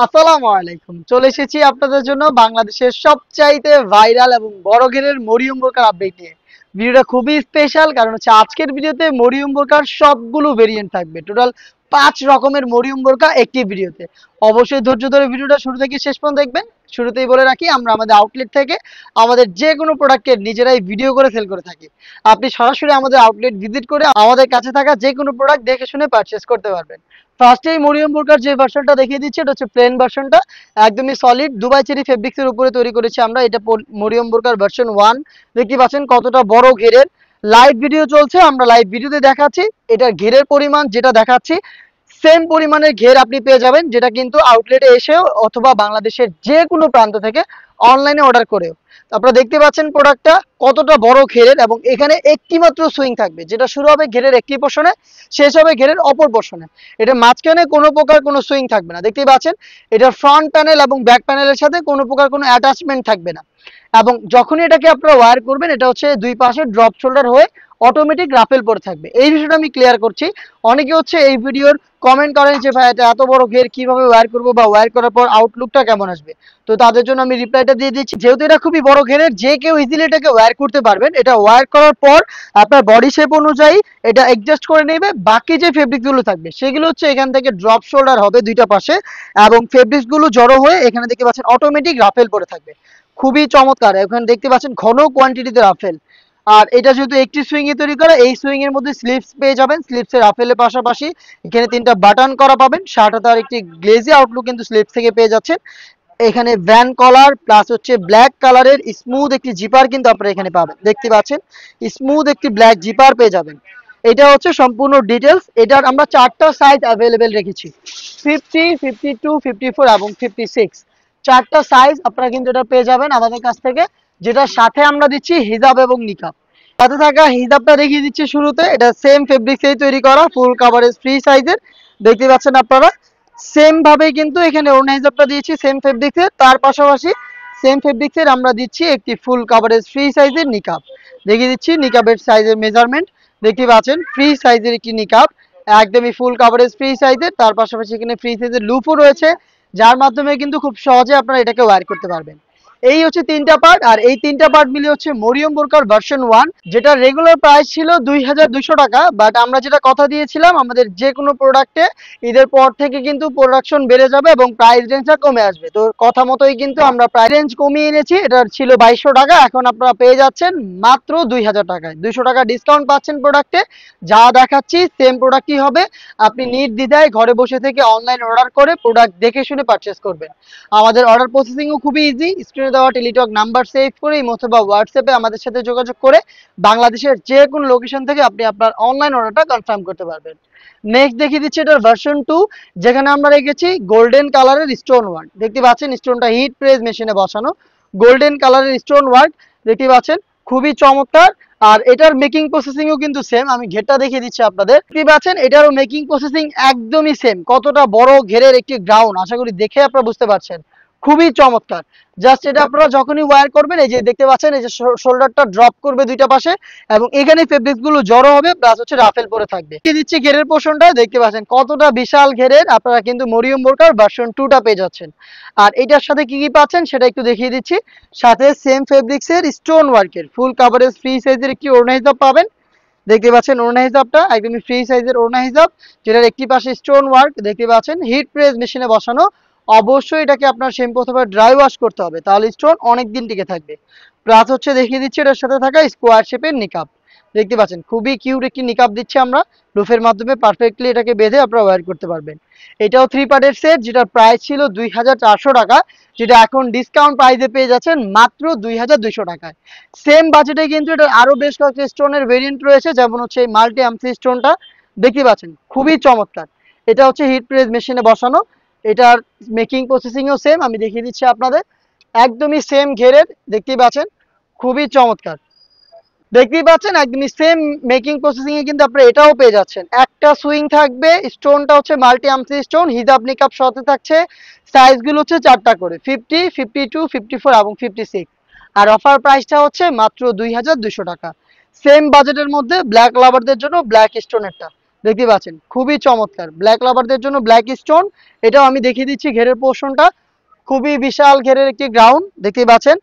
আসসালামু আলাইকুম। চলে এসেছি আপনাদের জন্য বাংলাদেশের সবচাইতে ভাইরাল এবং বড় ঘেরের মরিয়ম বোরকার আপডেট নিয়ে। ভিডিওটা খুবই স্পেশাল, কারণ হচ্ছে আজকের ভিডিওতে মরিয়ম বোরকার সবগুলো ভেরিয়েন্ট থাকবে। টোটাল ৫ রকমের মরিয়ম বোরকা একটি ভিডিওতে। অবশ্যই ধৈর্য ধরে ভিডিওটা শুরু থেকে শেষ পর্যন্ত দেখবেন। শুরুতেই বলে রাখি, আমরা আমাদের আউটলেট থেকে আমাদের যে কোনো প্রোডাক্টকে নিজেরাই ভিডিও করে সেল করে থাকি। আপনি সরাসরি আমাদের আউটলেট ভিজিট করে আমাদের কাছে থাকা যে কোনো প্রোডাক্ট দেখে শুনে পারচেজ করতে পারবেন। ফার্স্টেই মরিয়ম বোরকার যে ভার্সনটা দেখিয়ে দিচ্ছি, এটা হচ্ছে প্লেন ভার্সনটা। একদমই সলিড দুবাই চেরি ফেব্রিক্স এর উপরে তৈরি করেছি আমরা। এটা মরিয়ম বোরকার ভার্সন 1। দেখতে পাচ্ছেন কতটা বড় ঘেরের। লাইভ ভিডিও চলছে, আমরা লাইভ ভিডিওতে দেখাচ্ছি। এটার ঘেরের পরিমাণ যেটা দেখাচ্ছি, সেম পরিমাণের ঘের আপনি পেয়ে যাবেন, যেটা কিন্তু আউটলেটে এসেও অথবা বাংলাদেশের যে কোনো প্রান্ত থেকে অনলাইনে অর্ডার করেও। আপনারা দেখতে পাচ্ছেন প্রোডাক্টটা কতটা বড় ঘেরের, এবং এখানে একটি মাত্র সুইং থাকবে, যেটা শুরু হবে ঘেরের একটি পোর্শনে, শেষ হবে ঘেরের অপর পোর্শনে। এটা মাঝখানে কোনো প্রকার কোনো সুইং থাকবে না। দেখতেই পাচ্ছেন এটার ফ্রন্ট প্যানেল এবং ব্যাক প্যানেলের সাথে কোনো প্রকার কোনো অ্যাটাচমেন্ট থাকবে না। এবং যখনই এটাকে আপনারা ওয়্যার করবেন, এটা হচ্ছে দুই পাশে ড্রপ শোল্ডার হয়ে অটোমেটিক রাফেল পরে থাকবে। এই বিষয়টা আমি ক্লিয়ার করছি। অনেকে হচ্ছে এই ভিডিওর কমেন্ট করেন যে ভাই এটা এত বড় ঘের কিভাবে ওয়্যার করবো, বা ওয়্যার করার পর আউটলুকটা কেমন আসবে। তো তাদের জন্য আমি রিপ্লাইটা দিয়ে দিচ্ছি, যেহেতু এটা খুবই বড় ঘেরের, যে কেউ ইজিলি এটাকে ওয়্যার করতে পারবেন। এটা ওয়্যার করার পর আপনার বডি শেপ অনুযায়ী এটা অ্যাডজাস্ট করে নেবে। বাকি যে ফেব্রিক্সগুলো থাকবে সেগুলো হচ্ছে এখান থেকে ড্রপ শোল্ডার হবে দুইটা পাশে, এবং ফেব্রিক্সগুলো জড়ো হয়ে এখানে দেখতে পাচ্ছেন অটোমেটিক রাফেল পরে থাকবে। খুবই চমৎকার। এখানে দেখতে পাচ্ছেন ঘন কোয়ান্টিটিতে রাফেল। আর এটা যেহেতু একটি সুইং এ তৈরি করা, এই সুইং এর মধ্যে স্লিপস পেয়ে যাবেন। স্লিপসের রাফেলের পাশাপাশি এখানে তিনটা বাটন করা পাবেন। শার্টে তার একটি গ্লেজি আউটলুক কিন্তু স্লিপস থেকে পেয়ে যাচ্ছেন। এখানে ভ্যান কলার প্লাস হচ্ছে ব্ল্যাক কালারের স্মুথ একটি জিপার কিন্তু আপনারা এখানে পাবেন। দেখতে পাচ্ছেন স্মুথ একটি ব্ল্যাক জিপার পেয়ে যাবেন। এটা হচ্ছে সম্পূর্ণ ডিটেলস। এটার আমরা 4টা সাইজ অ্যাভেলেবেল রেখেছি, 50, 52, 54 এবং 56। 4টা সাইজ আপনারা কিন্তু এটা পেয়ে যাবেন আমাদের কাছ থেকে, যেটার সাথে আমরা দিচ্ছি হিজাব এবং নিকাব। সাথে থাকা হিজাবটা দেখিয়ে দিচ্ছি শুরুতে। এটা সেম ফেব্রিক্সেই তৈরি করা, ফুল কাভারেজ ফ্রি সাইজের। দেখতে পাচ্ছেন আপনারা সেম ভাবে কিন্তু এখানে ওড়না হিজাবটা দিয়েছি সেম ফেব্রিক্সের। তার পাশাপাশি সেম ফেব্রিক্সের আমরা দিচ্ছি একটি ফুল কাভারেজ ফ্রি সাইজের নিকাব। দেখিয়ে দিচ্ছি নিকাবের সাইজের মেজারমেন্ট। দেখতে পাচ্ছেন ফ্রি সাইজের একটি নিকাব, একদমই ফুল কাভারেজ ফ্রি সাইজের। তার পাশাপাশি এখানে ফ্রি সাইজের লুপও রয়েছে, যার মাধ্যমে কিন্তু খুব সহজে আপনারা এটাকে ওয়্যার করতে পারবেন। এই হচ্ছে তিনটা পার্ট, আর এই তিনটা পার্ট মিলে হচ্ছে মরিয়ম বোরকার ভার্সন 1, যেটা রেগুলার প্রাইস ছিল 2200 টাকা। বাট আমরা যেটা কথা দিয়েছিলাম, আমাদের যে কোনো প্রোডাক্টে ঈদের পর থেকে কিন্তু প্রোডাকশন বেড়ে যাবে এবং প্রাইস রেঞ্জটা কমে আসবে। তো কথা মতোই কিন্তু আমরা প্রাইস রেঞ্জ কমিয়ে এনেছি। এটা ছিল 2200 টাকা, এখন আপনারা পেয়ে যাচ্ছেন মাত্র 2000 টাকায়। 200 টাকা ডিসকাউন্ট পাচ্ছেন প্রোডাক্টে। যা দেখাচ্ছি সেম প্রোডাক্টই হবে। আপনি নির্দ্বিধায় ঘরে বসে থেকে অনলাইন অর্ডার করে প্রোডাক্ট দেখে শুনে পারচেস করবেন। আমাদের অর্ডার প্রসেসিংও খুবই ইজি। স্ক্রিনে দেওয়া টেলিটক নাম্বার সেভ করে অথবা হোয়াটসঅ্যাপে আমাদের সাথে যোগাযোগ করে বাংলাদেশের যে কোনো লোকেশন থেকে আপনি আপনার অনলাইন অর্ডারটা কনফার্ম করতে পারবেন। নেক্সট দেখিয়ে দিচ্ছি এটার ভার্সন 2, যেখানে আমরা রেখেছি গোল্ডেন কালারের স্টোন ওয়ার্ক। দেখতে পাচ্ছেন স্টোনটা হিট প্রেস মেশিনে বসানো, গোল্ডেন কালারের স্টোন ওয়ার্ক। দেখতে পাচ্ছেন খুবই চমৎকার। আর এটার মেকিং প্রসেসিংও কিন্তু সেম। আমি ঘেরটা দেখিয়ে দিচ্ছি আপনাদের। দেখতে পাচ্ছেন এটারও মেকিং প্রসেসিং একদমই সেম। কতটা বড় ঘেরের একটি গ্রাউন্ড, আশা করি দেখে আপনারা বুঝতে পারছেন। খুবই চমৎকার। জাস্ট এটা আপনারা যখনই ওয়্যার করবেন, এই যে দেখতে পাচ্ছেন এই যে শোল্ডারটা ড্রপ করবে দুইটা পাশে, এবং এখানে ফেব্রিক্স গুলো জড়ো হবে, প্লাস হচ্ছে রাফেল পরে থাকবে। দিচ্ছি ঘেরের পোর্শনটা। দেখতে পাচ্ছেন কতটা বিশাল ঘেরের। আপনারা কিন্তু মরিয়ম বোরকার ভার্সন 2টা পেয়ে যাচ্ছেন। আর এটার সাথে কি কি পাচ্ছেন সেটা একটু দেখিয়ে দিচ্ছি। সাথে সেম ফেব্রিক্সের স্টোন ওয়ার্কের ফুল কাভারেজ ফ্রি সাইজের একটি ওড়না হিসাব পাবেন। দেখতে পাচ্ছেন ওড়না হিসাবটা একদমই ফ্রি সাইজের ওড়না হিসাব, যেটার একটি পাশে স্টোন ওয়ার্ক। দেখতে পাচ্ছেন হিট প্রেস মেশিনে বসানো। অবশ্যই এটাকে আপনার শ্যাম্পু অথবা ড্রাই ওয়াশ করতে হবে, তাহলে স্টোন অনেক দিন টিকে থাকবে। প্লাস হচ্ছে দেখিয়ে দিচ্ছি এটার সাথে থাকা স্কোয়ার শেপের নিকাব। দেখতে পাচ্ছেন খুবই কিউট একটি নিকাব দিচ্ছি আমরা। লুফের মাধ্যমে পারফেক্টলি এটাকে বেঁধে আপনারা ওয়্যার করতে পারবেন। এটাও 3 পার্টের সেট, যেটার প্রাইস ছিল 2400 টাকা, যেটা এখন ডিসকাউন্ট প্রাইসে পেয়ে যাচ্ছেন মাত্র 2200 টাকায়। সেম বাজেটে কিন্তু এটা আরো বেশ কয়েকটা স্টোনের ভেরিয়েন্ট রয়েছে, যেমন হচ্ছে এই মাল্টি আমসি স্টোনটা। দেখতে পাচ্ছেন খুবই চমৎকার। এটা হচ্ছে হিট প্রেস মেশিনে বসানো। এটার মেকিং প্রসেসিংও সেম, আমি দেখিয়ে দিচ্ছি আপনাদের। একদমই সেম ঘেরের। দেখতেই পাচ্ছেন খুবই চমৎকার। দেখতেই পাচ্ছেন একদমই সেম মেকিং প্রসেসিং এ কিন্তু আপনারা এটাও পেয়ে যাচ্ছেন। একটা সুইং থাকবে, স্টোনটা হচ্ছে মাল্টি আমসি স্টোন, হিজাব নিকাব সাথে থাকছে। সাইজগুলো হচ্ছে 4টা করে, 50, 52, 54 এবং 56। আর অফার প্রাইসটা হচ্ছে মাত্র 2200 টাকা। সেম বাজেটের মধ্যে ব্ল্যাক লাভারদের জন্য ব্ল্যাক স্টোনেরটা। দেখতে পাচ্ছেন খুবই চমৎকার, ব্ল্যাক লাভারদের জন্য ব্ল্যাক স্টোন। এটাও আমি দেখিয়ে দিচ্ছি ঘেরের পোর্শনটা, খুবই বিশাল ঘেরের একটি গ্রাউন্ড দেখতে পাচ্ছেন।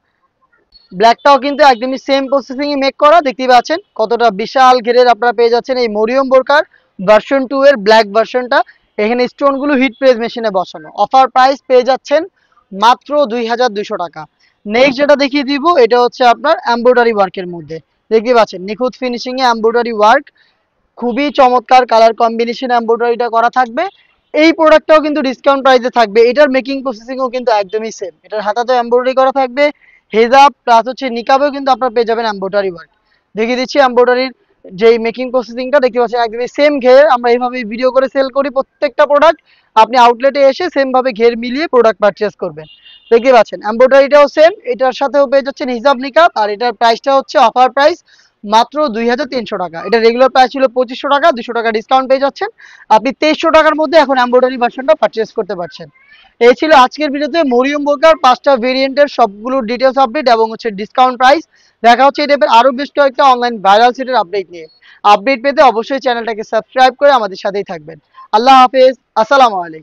ব্ল্যাকটাও কিন্তু একদমই সেম প্রসেসিং এ মেক করা, দেখতেই পাচ্ছেন কতটা বিশাল ঘেরের আপনারা পেয়ে যাচ্ছেন এই মরিয়ম বোরকার ভার্সন 2 এর ব্ল্যাক ভার্সনটা। এখানে স্টোন গুলো হিট প্রেস মেশিনে বসানো, অফার প্রাইস পেয়ে যাচ্ছেন মাত্র 2200 টাকা। নেক্সট যেটা দেখিয়ে দিব এটা হচ্ছে আপনার এমব্রয়ডারি ওয়ার্কের মধ্যে, দেখতে পাচ্ছেন নিখুঁত ফিনিশিং এ এমব্রয়ডারি ওয়ার্ক, খুবই চমৎকার কালার কম্বিনেশন এমব্রয়ডারিটা করা থাকবে। এই প্রোডাক্টটাও কিন্তু ডিসকাউন্ট প্রাইসে থাকবে, এটার মেকিং প্রসেসিংও কিন্তু একদমই সেম, এটার হাতাতে এমব্রয়ডারি করা থাকবে, হেজাব প্লাস হচ্ছে নিকাবেও কিন্তু আপনারা পেয়ে যাবেন এমব্রয়ডারি ওয়ার্ক। দেখিয়ে দিচ্ছি এমব্রয়ডারির যেই মেকিং প্রসেসিংটা, দেখতে পাচ্ছেন একদমই সেম ঘের, আমরা এইভাবে ভিডিও করে সেল করি প্রত্যেকটা প্রোডাক্ট। আপনি আউটলেটে এসে সেম ভাবে ঘের মিলিয়ে প্রোডাক্ট পারচেস করবেন। দেখতে পাচ্ছেন এমব্রয়ডারিটাও সেম, এটার সাথেও পেয়ে যাচ্ছেন হিজাব নিকাব, আর এটার প্রাইসটা হচ্ছে অফার প্রাইস মাত্র 2300 টাকা। এটা রেগুলার প্রাইস ছিল 2500 টাকা, 200 টাকা ডিসকাউন্ট পেয়ে যাচ্ছেন। আপনি 2300 টাকার মধ্যে এখন এমব্রয়ডারি ভার্সনটা পারচেস করতে পারছেন। এই ছিল আজকের ভিডিওতে মরিয়ম বোরকার 5টা ভেরিয়েন্টের সবগুলো ডিটেলস আপডেট এবং হচ্ছে ডিসকাউন্ট প্রাইস। দেখা হচ্ছে এই টাইপের আরো বেশ কয়েকটা অনলাইন ভাইরাল সেটের আপডেট নিয়ে। আপডেট পেতে অবশ্যই চ্যানেলটাকে সাবস্ক্রাইব করে আমাদের সাথেই থাকবেন। আল্লাহ হাফেজ, আসসালামু আলাইকুম।